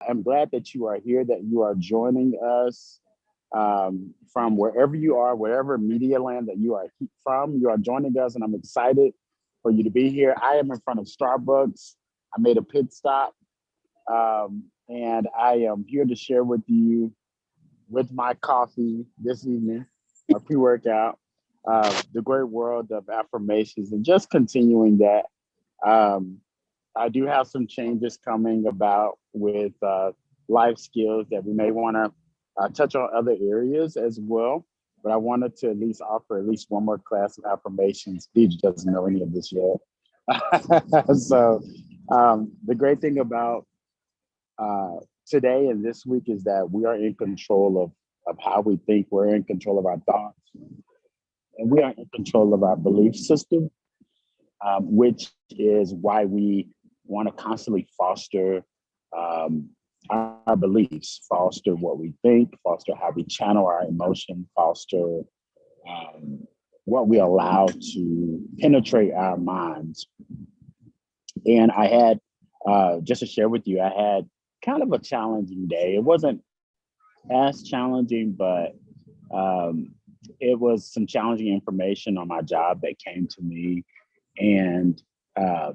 am glad that you are here, that you are joining us from wherever you are, wherever media land that you are from. You are joining us, and I'm excited for you to be here. I am in front of Starbucks. I made a pit stop, and I am here to share with you, with my coffee this evening, my pre-workout, the great world of affirmations, and just continuing that. Um, I do have some changes coming about with life skills that we may want to touch on other areas as well. But I wanted to at least offer at least one more class of affirmations. Deej doesn't know any of this yet. So the great thing about uh, today and this week is that we are in control of how we think. We're in control of our thoughts, and we are in control of our belief system, which is why we want to constantly foster um, our beliefs, foster what we think, foster how we channel our emotion, foster um, what we allow to penetrate our minds. And I had, just to share with you, I had kind of a challenging day. It wasn't as challenging, but um, it was some challenging information on my job that came to me. And uh,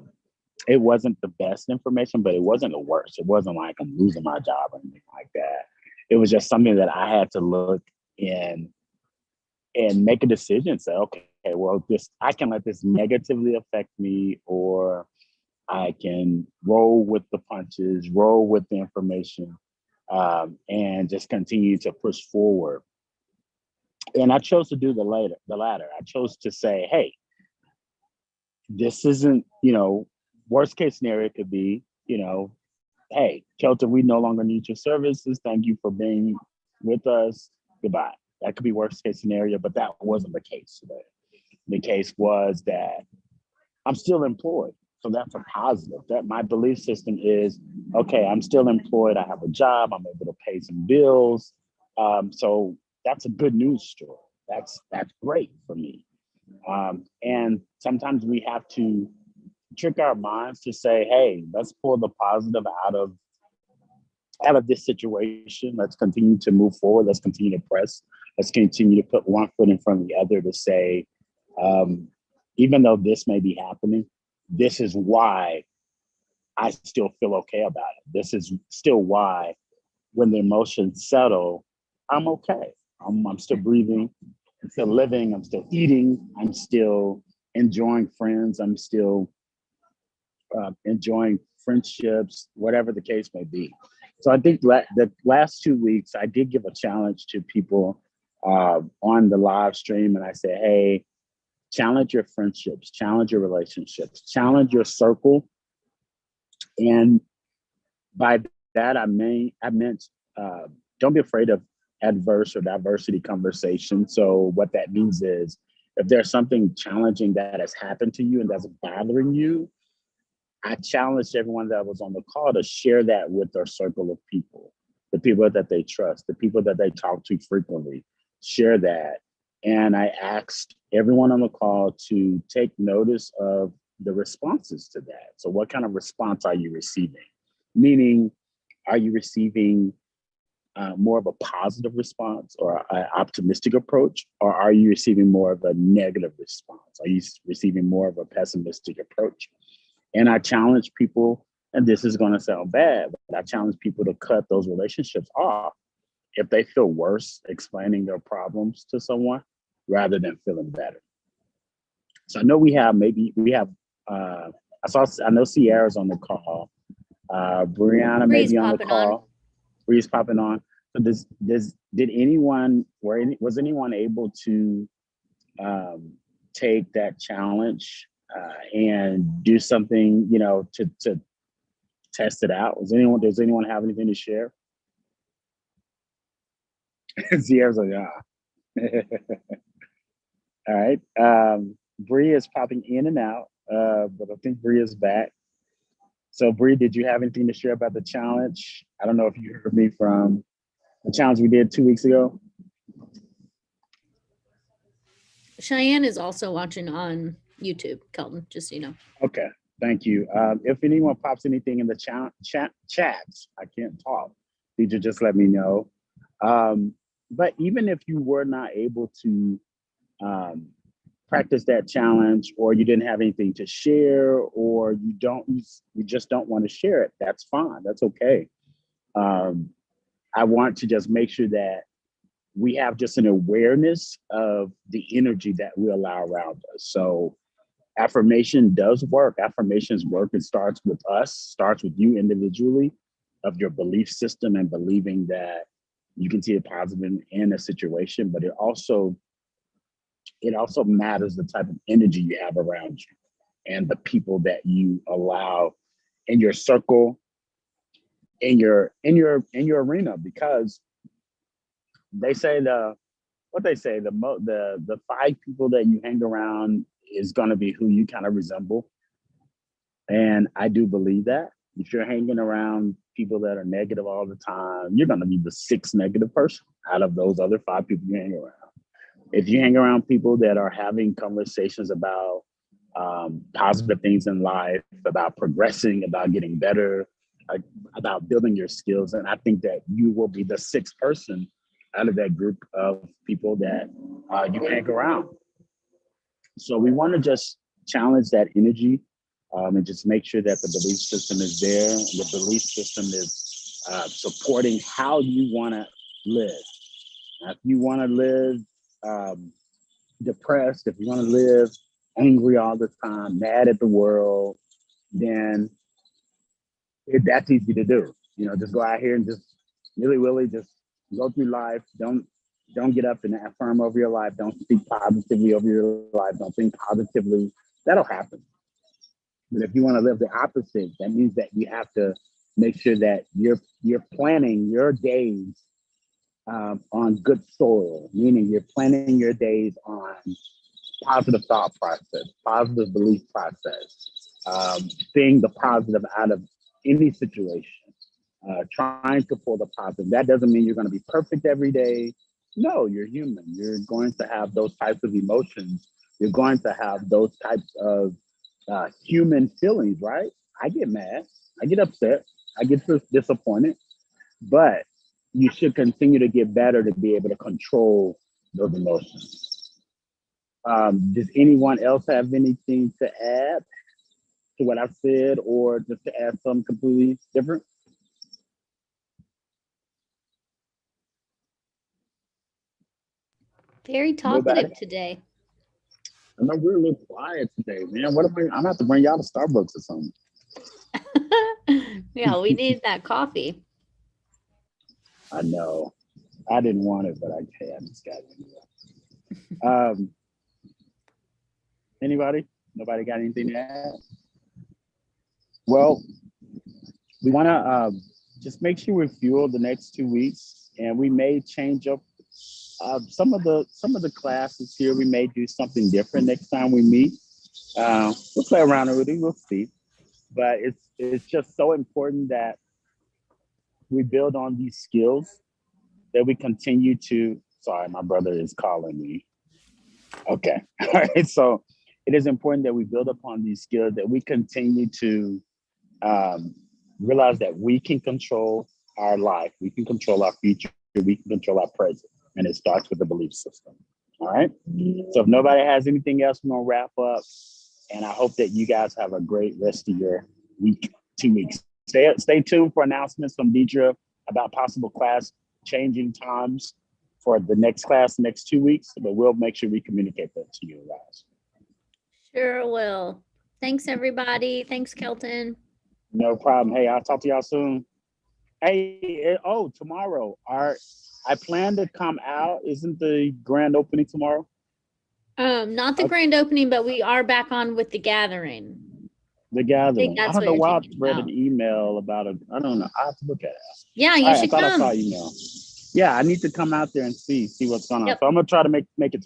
it wasn't the best information, but it wasn't the worst. It wasn't like I'm losing my job or anything like that. It was just something that I had to look in and make a decision. Say, okay, well, this I can let this negatively affect me, or I can roll with the punches, roll with the information, and just continue to push forward. And I chose to do the latter. I chose to say, hey, this isn't, worst case scenario could be, hey, Kelton, we no longer need your services. Thank you for being with us. Goodbye. That could be worst case scenario, but that wasn't the case today. The case was that I'm still employed. So that's a positive. That my belief system is, okay, I'm still employed. I have a job. I'm able to pay some bills. So that's a good news story. That's great for me. And sometimes we have to trick our minds to say, hey, let's pull the positive out of this situation. Let's continue to move forward. Let's continue to press. Let's continue to put one foot in front of the other to say, um, even though this may be happening, this is why I still feel okay about it. This is still why when the emotions settle, I'm okay. I'm still breathing. I'm still living. I'm still eating. I'm still enjoying friends. I'm still enjoying friendships, whatever the case may be. So I think the last 2 weeks, I did give a challenge to people on the live stream, and I said, hey, challenge your friendships, challenge your relationships, challenge your circle. And by that, I meant don't be afraid of adverse or diversity conversation. So what that means is if there's something challenging that has happened to you and that's bothering you, I challenged everyone that was on the call to share that with their circle of people, the people that they trust, the people that they talk to frequently, share that. And I asked everyone on the call to take notice of the responses to that. So, what kind of response are you receiving? Meaning, are you receiving more of a positive response or an optimistic approach, or are you receiving more of a negative response? Are you receiving more of a pessimistic approach? And I challenge people, and this is going to sound bad, but I challenge people to cut those relationships off if they feel worse explaining their problems to someone rather than feeling better. So I know uh, I know Sierra's on the call, Brianna may Breeze be on the popping on. call, Bree's popping on. So did anyone was anyone able to um, take that challenge and do something, to test it out? Does anyone have anything to share? Sierra's like, all right. Bree is popping in and out, but I think Bree is back. So Bree, did you have anything to share about the challenge? I don't know if you heard me from the challenge we did 2 weeks ago. Cheyenne is also watching on YouTube, Kelton, just so you know. Okay, Thank you. If anyone pops anything in the chats, I can't talk. Did you just let me know? Um, but even if you were not able to um, practice that challenge, or you didn't have anything to share, or you just don't want to share it, that's fine. That's okay. Um, I want to just make sure that we have just an awareness of the energy that we allow around us. So affirmation does work. Affirmations work. It starts with us, starts with you individually, of your belief system and believing that you can see a positive in a situation, but it also matters the type of energy you have around you and the people that you allow in your circle, in your arena, because they say the five people that you hang around is going to be who you kind of resemble. And I do believe that if you're hanging around people that are negative all the time, you're going to be the sixth negative person out of those other five people you hang around. If you hang around people that are having conversations about positive things in life, about progressing, about getting better, uh, about building your skills, and I think that you will be the sixth person out of that group of people that you hang around. So we want to just challenge that energy, and just make sure that the belief system is there. And the belief system is supporting how you want to live. Now, if you want to live um, depressed, if you want to live angry all the time, mad at the world, then that's easy to do. Just go out here and just really, really just go through life. Don't get up and affirm over your life. Don't speak positively over your life. Don't think positively. That'll happen. But if you want to live the opposite, that means that you have to make sure that you're planning your days on good soil, meaning you're planning your days on positive thought process, positive belief process, seeing the positive out of any situation, trying to pull the positive. That doesn't mean you're going to be perfect every day. No, you're human. You're going to have those types of emotions. You're going to have those types of human feelings, right? I get mad. I get upset. I get disappointed. But you should continue to get better to be able to control those emotions. Does anyone else have anything to add to what I've said, or just to add something completely different? Very Nobody? talkative today. I know we're a little quiet today, man. What am I? I'm gonna have to bring y'all to Starbucks or something. Yeah, we need that coffee. I know. I didn't want it, but I just got it anyway. Um, anybody? Nobody got anything to add? Well, we want to just make sure we fuel the next 2 weeks, and we may change up some of the classes here. We may do something different next time we meet. We'll play around with it. We'll see. But it's just so important that we build on these skills, that we continue to. Sorry, my brother is calling me. Okay. All right. So it is important that we build upon these skills, that we continue to um, realize that we can control our life, we can control our future, we can control our present. And it starts with the belief system. All right. So if nobody has anything else, we're going to wrap up. And I hope that you guys have a great rest of your week, 2 weeks. Stay tuned for announcements from Deidre about possible class changing times for the next class next 2 weeks, but we'll make sure we communicate that to you guys. Sure will. Thanks, everybody. Thanks, Kelton. No problem. Hey, I'll talk to y'all soon. Hey, tomorrow. I plan to come out. Isn't the grand opening tomorrow? Not the Okay. grand opening, but we are back on with the gathering. The I think gathering. I that's don't what know you're why I thinking read an about. email about it. I don't know. I have to look at it. Yeah, All you right, I should thought I saw come. an email. Yeah, I need to come out there and see what's going on. Yep. So I'm gonna try to make it tomorrow.